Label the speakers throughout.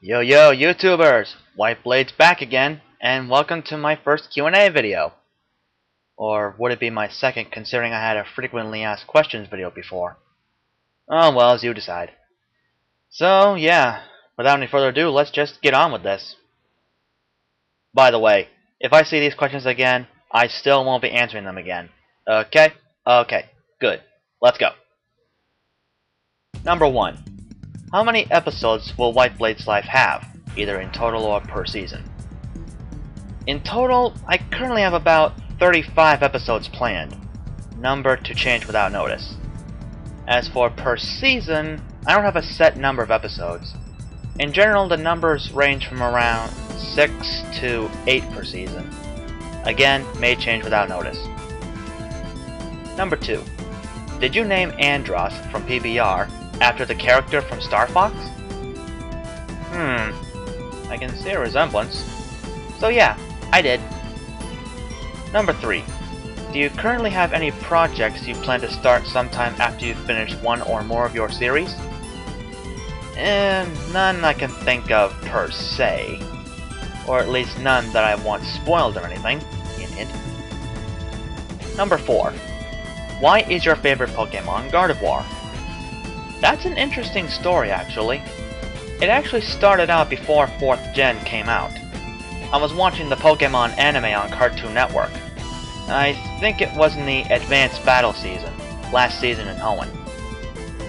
Speaker 1: Yo yo YouTubers! WhiteBlade's back again, and welcome to my first Q&A video. Or would it be my second, considering I had a frequently asked questions video before? Oh well, as you decide. So yeah, without any further ado, let's just get on with this. By the way, if I see these questions again, I still won't be answering them again. Okay? Okay, good. Let's go. Number 1. How many episodes will WhiteBlade's life have, either in total or per season? In total, I currently have about 35 episodes planned, number to change without notice. As for per season, I don't have a set number of episodes. In general, the numbers range from around 6 to 8 per season. Again, may change without notice. Number 2. Did you name Andross from PBR after the character from Star Fox? I can see a resemblance. So yeah, I did. Number 3. Do you currently have any projects you plan to start sometime after you finish one or more of your series? None I can think of per se. Or at least none that I want spoiled or anything. Hint hint. Number 4. Why is your favorite Pokémon Gardevoir? That's an interesting story, actually. It actually started out before 4th Gen came out. I was watching the Pokémon anime on Cartoon Network. I think it was in the Advanced Battle season, last season in Hoenn.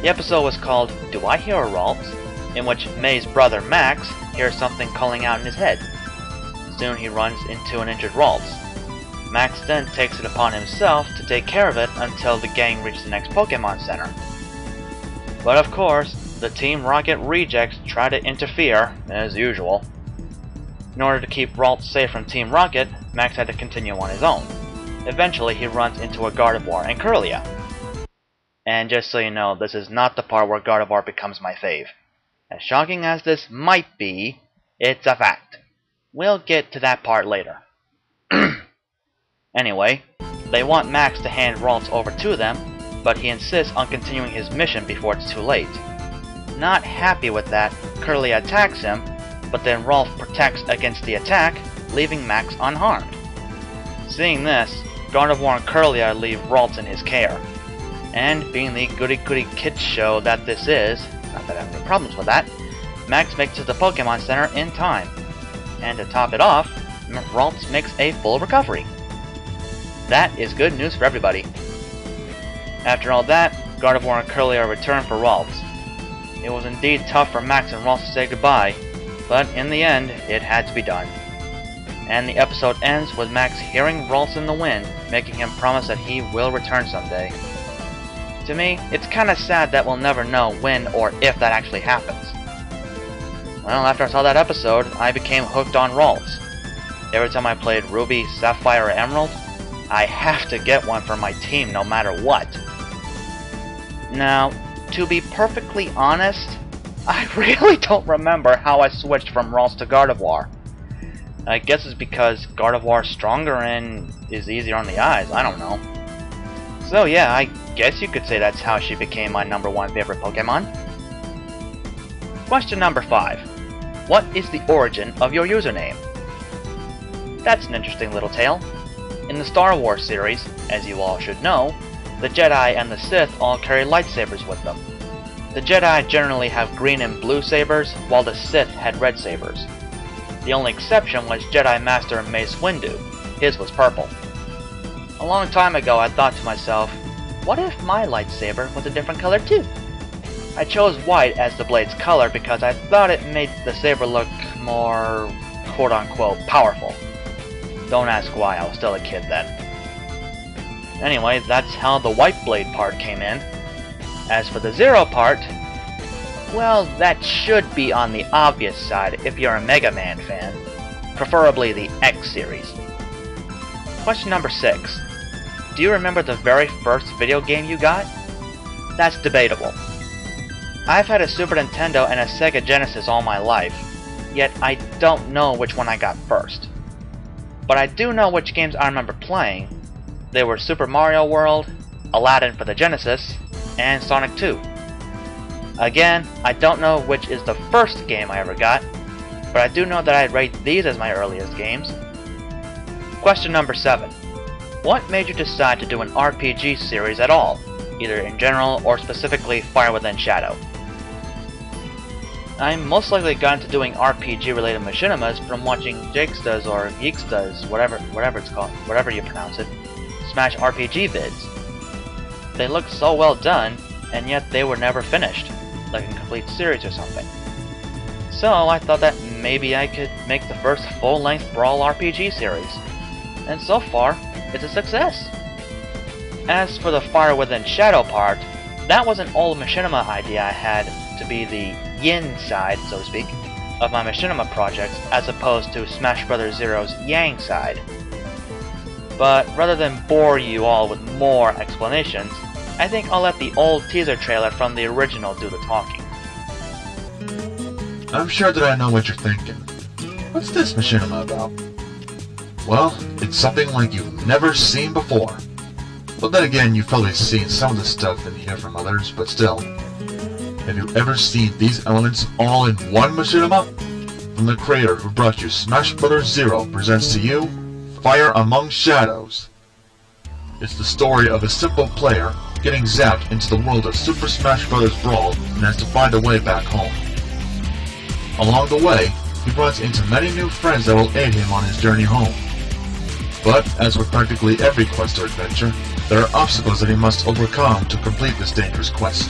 Speaker 1: The episode was called Do I Hear a Ralts?, in which May's brother Max hears something calling out in his head. Soon he runs into an injured Ralts. Max then takes it upon himself to take care of it until the gang reaches the next Pokémon Center. But of course, the Team Rocket rejects try to interfere, as usual. In order to keep Ralts safe from Team Rocket, Max had to continue on his own. Eventually, he runs into a Gardevoir and Kirlia. And just so you know, this is not the part where Gardevoir becomes my fave. As shocking as this might be, it's a fact. We'll get to that part later. Anyway, they want Max to hand Ralts over to them, but he insists on continuing his mission before it's too late. Not happy with that, Kirlia attacks him, but then Ralts protects against the attack, leaving Max unharmed. Seeing this, Gardevoir and Kirlia leave Ralts in his care. And being the goody-goody kid show that this is, not that I have any problems with that, Max makes it to the Pokémon Center in time. And to top it off, Ralts makes a full recovery. That is good news for everybody. After all that, Gardevoir and Kirlia return for Ralts. It was indeed tough for Max and Ralts to say goodbye, but in the end, it had to be done. And the episode ends with Max hearing Ralts in the wind, making him promise that he will return someday. To me, it's kinda sad that we'll never know when or if that actually happens. Well, after I saw that episode, I became hooked on Ralts. Every time I played Ruby, Sapphire, or Emerald, I have to get one for my team no matter what. Now, to be perfectly honest, I really don't remember how I switched from Ralts to Gardevoir. I guess it's because Gardevoir is stronger and is easier on the eyes, I don't know. So yeah, I guess you could say that's how she became my #1 favorite Pokemon. Question number 5. What is the origin of your username? That's an interesting little tale. In the Star Wars series, as you all should know, the Jedi and the Sith all carry lightsabers with them. The Jedi generally have green and blue sabers, while the Sith had red sabers. The only exception was Jedi Master Mace Windu. His was purple. A long time ago I thought to myself, what if my lightsaber was a different color too? I chose white as the blade's color because I thought it made the saber look more quote-unquote powerful. Don't ask why, I was still a kid then. Anyway, that's how the WhiteBlade part came in. As for the Zero part, well, that should be on the obvious side if you're a Mega Man fan. Preferably the X series. Question number 6. Do you remember the very first video game you got? That's debatable. I've had a Super Nintendo and a Sega Genesis all my life, yet I don't know which one I got first. But I do know which games I remember playing. They were Super Mario World, Aladdin for the Genesis, and Sonic 2. Again, I don't know which is the first game I ever got, but I do know that I'd rate these as my earliest games. Question number 7. What made you decide to do an RPG series at all, either in general or specifically Fire Within Shadow? I'm most likely got into doing RPG related machinimas from watching Jakesta's or Geeksta's, whatever it's called, whatever you pronounce it, Smash RPG vids. They looked so well done, and yet they were never finished, like a complete series or something. So I thought that maybe I could make the first full-length Brawl RPG series. And so far, it's a success. As for the Fire Within Shadow part, that was an old machinima idea I had to be the yin side, so to speak, of my machinima projects as opposed to SmashBraZero's yang side. But rather than bore you all with more explanations, I think I'll let the old teaser trailer from the original do the talking.
Speaker 2: I'm sure that I know what you're thinking. What's this machinima about? Well, it's something like you've never seen before. But then again, you've probably seen some of the stuff in here from others, but still. Have you ever seen these elements all in one machinima? From the creator who brought you SmashBraZero presents to you Fire Among Shadows. It's the story of a simple player getting zapped into the world of Super Smash Bros. Brawl and has to find a way back home. Along the way, he runs into many new friends that will aid him on his journey home. But, as with practically every quest or adventure, there are obstacles that he must overcome to complete this dangerous quest.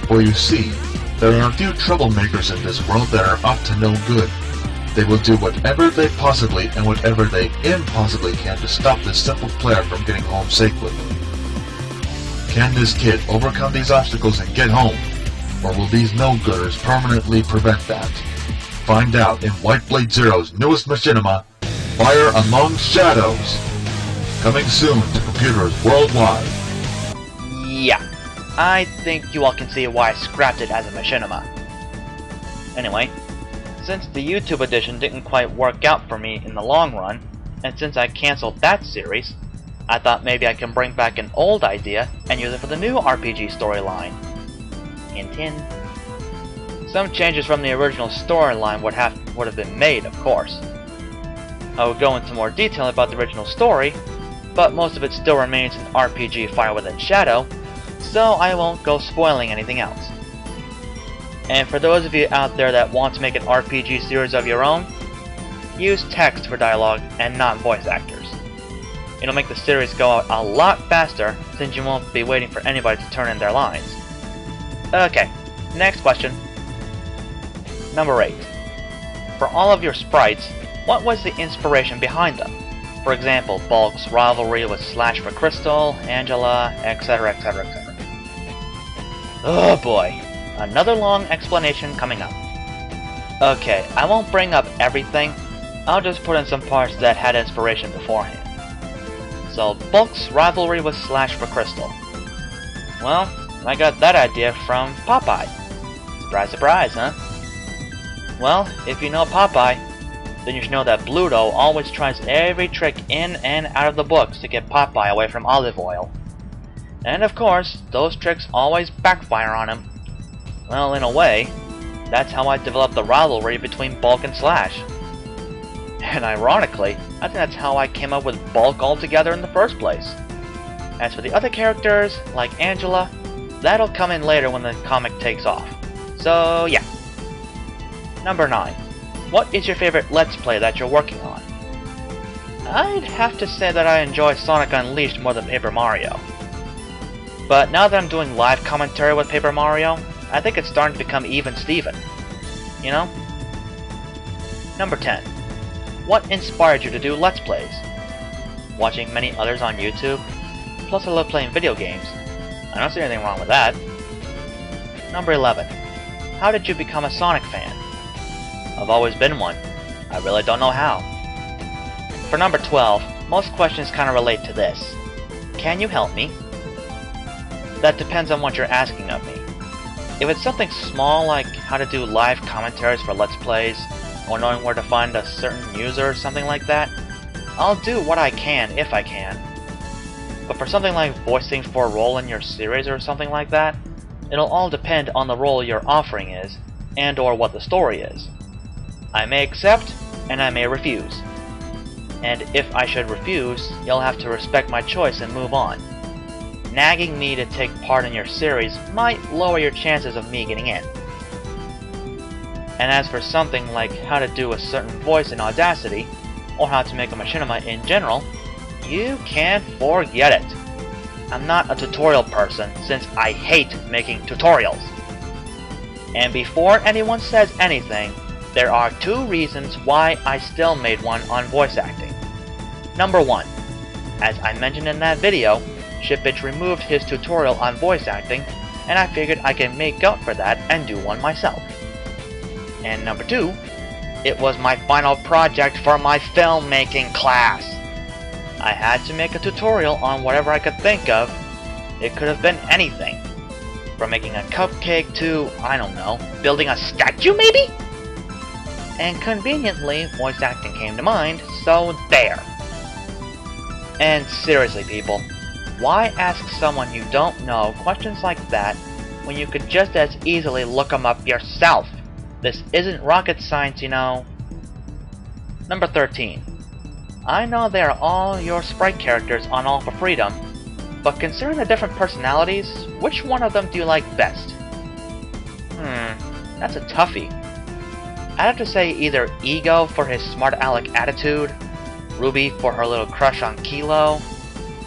Speaker 2: For you see, there are a few troublemakers in this world that are up to no good. They will do whatever they possibly and whatever they impossibly can to stop this simple player from getting home safely. Can this kid overcome these obstacles and get home? Or will these no-gooders permanently prevent that? Find out in WhiteBladeZero's newest machinima, Fire Among Shadows! Coming soon to computers worldwide.
Speaker 1: Yeah, I think you all can see why I scrapped it as a machinima. Anyway, since the YouTube edition didn't quite work out for me in the long run, and since I cancelled that series, I thought maybe I can bring back an old idea and use it for the new RPG storyline. Hint hint. Some changes from the original storyline would have been made, of course. I would go into more detail about the original story, but most of it still remains in RPG Fire Within Shadow, so I won't go spoiling anything else. And for those of you out there that want to make an RPG series of your own, use text for dialogue and not voice actors. It'll make the series go out a lot faster since you won't be waiting for anybody to turn in their lines. Okay, next question. Number 8. For all of your sprites, what was the inspiration behind them? For example, Bulk's rivalry with Slash for Crystal, Angela, etc, etc, etc. Oh boy, another long explanation coming up. Okay, I won't bring up everything, I'll just put in some parts that had inspiration beforehand. So, Bulk's rivalry with Slash for Crystal. Well, I got that idea from Popeye. Surprise, surprise, huh? Well, if you know Popeye, then you should know that Bluto always tries every trick in and out of the books to get Popeye away from olive oil. And of course, those tricks always backfire on him. Well, in a way, that's how I developed the rivalry between Bulk and Slash. And ironically, I think that's how I came up with Bulk altogether in the first place. As for the other characters, like Angela, that'll come in later when the comic takes off. So yeah. Number 9. What is your favorite Let's Play that you're working on? I'd have to say that I enjoy Sonic Unleashed more than Paper Mario. But now that I'm doing live commentary with Paper Mario, I think it's starting to become even Steven. You know? Number 10. What inspired you to do Let's Plays? Watching many others on YouTube? Plus I love playing video games. I don't see anything wrong with that. Number 11. How did you become a Sonic fan? I've always been one. I really don't know how. For number 12, most questions kind of relate to this. Can you help me? That depends on what you're asking of me. If it's something small like how to do live commentaries for Let's Plays, or knowing where to find a certain user or something like that, I'll do what I can if I can. But for something like voicing for a role in your series or something like that, it'll all depend on the role you're offering is, and or what the story is. I may accept, and I may refuse. And if I should refuse, you'll have to respect my choice and move on. Nagging me to take part in your series might lower your chances of me getting in. And as for something like how to do a certain voice in Audacity, or how to make a machinima in general, you can forget it. I'm not a tutorial person, since I hate making tutorials. And before anyone says anything, there are 2 reasons why I still made one on voice acting. Number 1. As I mentioned in that video, Shipbitch removed his tutorial on voice acting, and I figured I could make up for that and do one myself. And number 2, it was my final project for my filmmaking class. I had to make a tutorial on whatever I could think of. It could have been anything. From making a cupcake to, I don't know, building a statue maybe? And conveniently, voice acting came to mind, so there. And seriously people, why ask someone you don't know questions like that when you could just as easily look them up yourself? This isn't rocket science, you know. Number 13. I know they are all your sprite characters on All for Freedom, but considering the different personalities, which one of them do you like best? That's a toughie. I'd have to say either Ego for his smart aleck attitude, Ruby for her little crush on Kilo,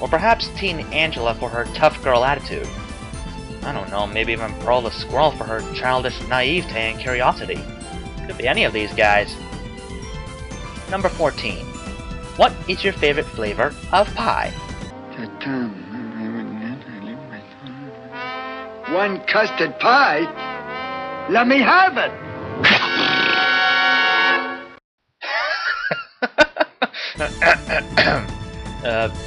Speaker 1: or perhaps Teen Angela for her tough girl attitude. I don't know, maybe even Pearl the Squirrel for her childish naivete and curiosity. Could be any of these guys. Number 14. What is your favorite flavor of pie?
Speaker 3: One custard pie? Let me have it!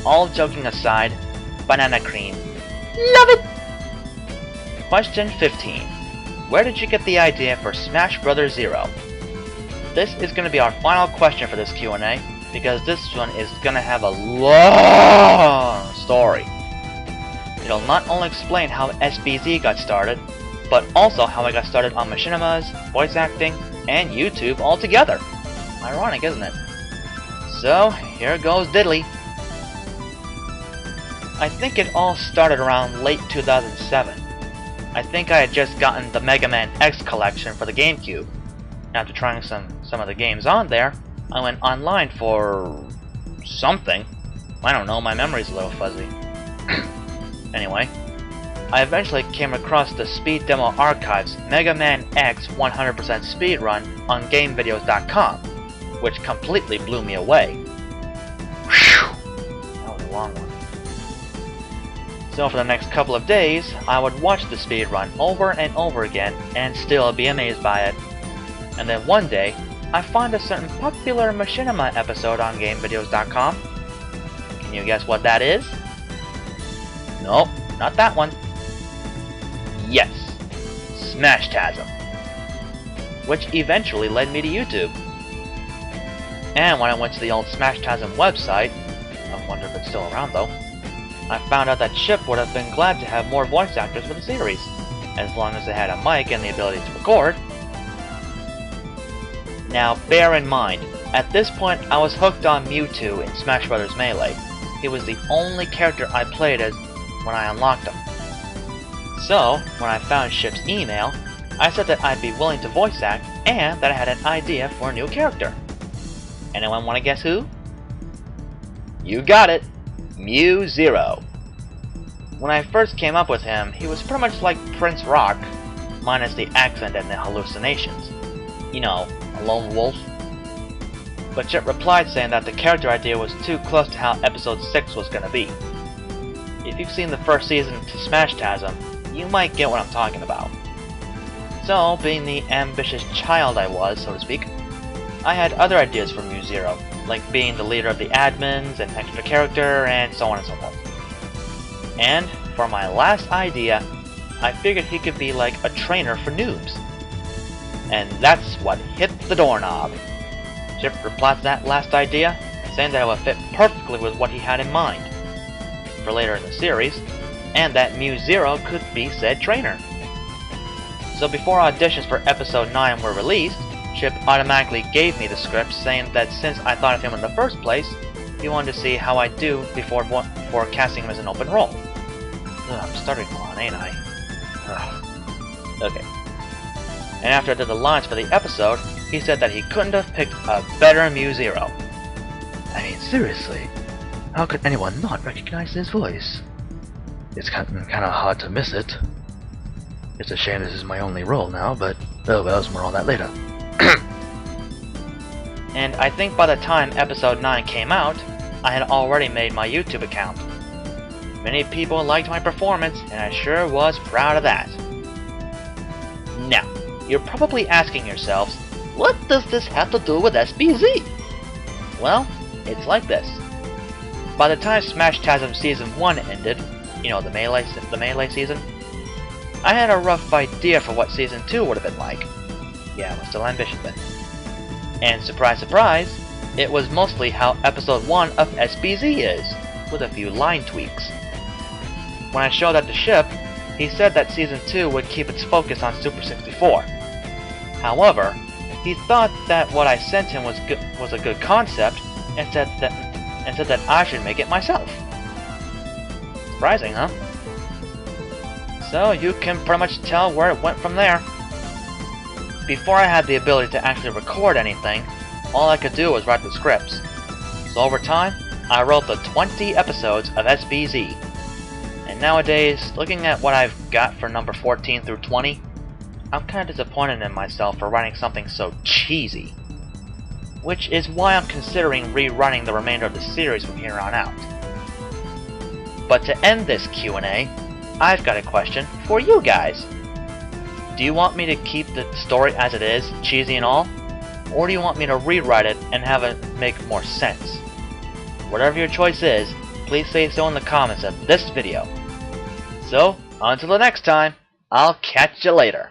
Speaker 1: All joking aside, banana cream. Love it! Question 15. Where did you get the idea for SmashBraZero? This is going to be our final question for this Q&A, because this one is going to have a long story. It'll not only explain how SBZ got started, but also how I got started on machinimas, voice acting, and YouTube altogether. Ironic, isn't it? So, here goes diddly. I think it all started around late 2007. I think I had just gotten the Mega Man X collection for the GameCube. After trying some of the games on there, I went online for something. I don't know, my memory's a little fuzzy. Anyway, I eventually came across the Speed Demo Archives Mega Man X 100% speedrun on GameVideos.com, which completely blew me away. Whew, that was a long one. So for the next couple of days, I would watch the speedrun over and over again and still be amazed by it. And then one day, I find a certain popular machinima episode on GameVideos.com. Can you guess what that is? Nope, not that one. Yes, Smashtasm. Which eventually led me to YouTube. And when I went to the old Smashtasm website, I wonder if it's still around though, I found out that Chip would have been glad to have more voice actors for the series, as long as they had a mic and the ability to record. Now bear in mind, at this point I was hooked on Mewtwo in Smash Bros. Melee. He was the only character I played as when I unlocked him. So, when I found Chip's email, I said that I'd be willing to voice act and that I had an idea for a new character. Anyone want to guess who? You got it! MewZero. When I first came up with him, he was pretty much like Prince Rock, minus the accent and the hallucinations. You know, a lone wolf. But Chip replied saying that the character idea was too close to how episode 6 was gonna be. If you've seen the first season to Smashtasm, you might get what I'm talking about. So, being the ambitious child I was, so to speak, I had other ideas for MewZero, like being the leader of the admins, an extra character, and so on and so forth. And, for my last idea, I figured he could be like a trainer for noobs. And that's what hit the doorknob. Chip replied to that last idea, saying that it would fit perfectly with what he had in mind for later in the series, and that MewZero could be said trainer. So before auditions for episode 9 were released, Chip automatically gave me the script, saying that since I thought of him in the first place, he wanted to see how I do before casting him as an open role. Ugh, I'm starting on, ain't I? Ugh. Okay. And after I did the lines for the episode, he said that he couldn't have picked a better Mew-Zero. I mean, seriously, how could anyone not recognize his voice? It's kind of hard to miss it. It's a shame this is my only role now, but oh well, more on that later. And I think by the time episode 9 came out, I had already made my YouTube account. Many people liked my performance, and I sure was proud of that. Now, you're probably asking yourselves, what does this have to do with SBZ? Well, it's like this. By the time Smashtasm Season 1 ended, you know, the Melee season, I had a rough idea for what Season 2 would have been like. Yeah, I was still ambitious then. And surprise surprise, it was mostly how Episode 1 of SBZ is, with a few line tweaks. When I showed that to Ship, he said that Season 2 would keep its focus on Super 64. However, he thought that what I sent him was a good concept, and said that I should make it myself. Surprising, huh? So you can pretty much tell where it went from there. Before I had the ability to actually record anything, all I could do was write the scripts. So over time, I wrote the 20 episodes of SBZ. And nowadays, looking at what I've got for number 14 through 20, I'm kind of disappointed in myself for writing something so cheesy. Which is why I'm considering rewriting the remainder of the series from here on out. But to end this Q&A, I've got a question for you guys. Do you want me to keep the story as it is, cheesy and all? Or do you want me to rewrite it and have it make more sense? Whatever your choice is, please say so in the comments of this video. So, until the next time, I'll catch you later.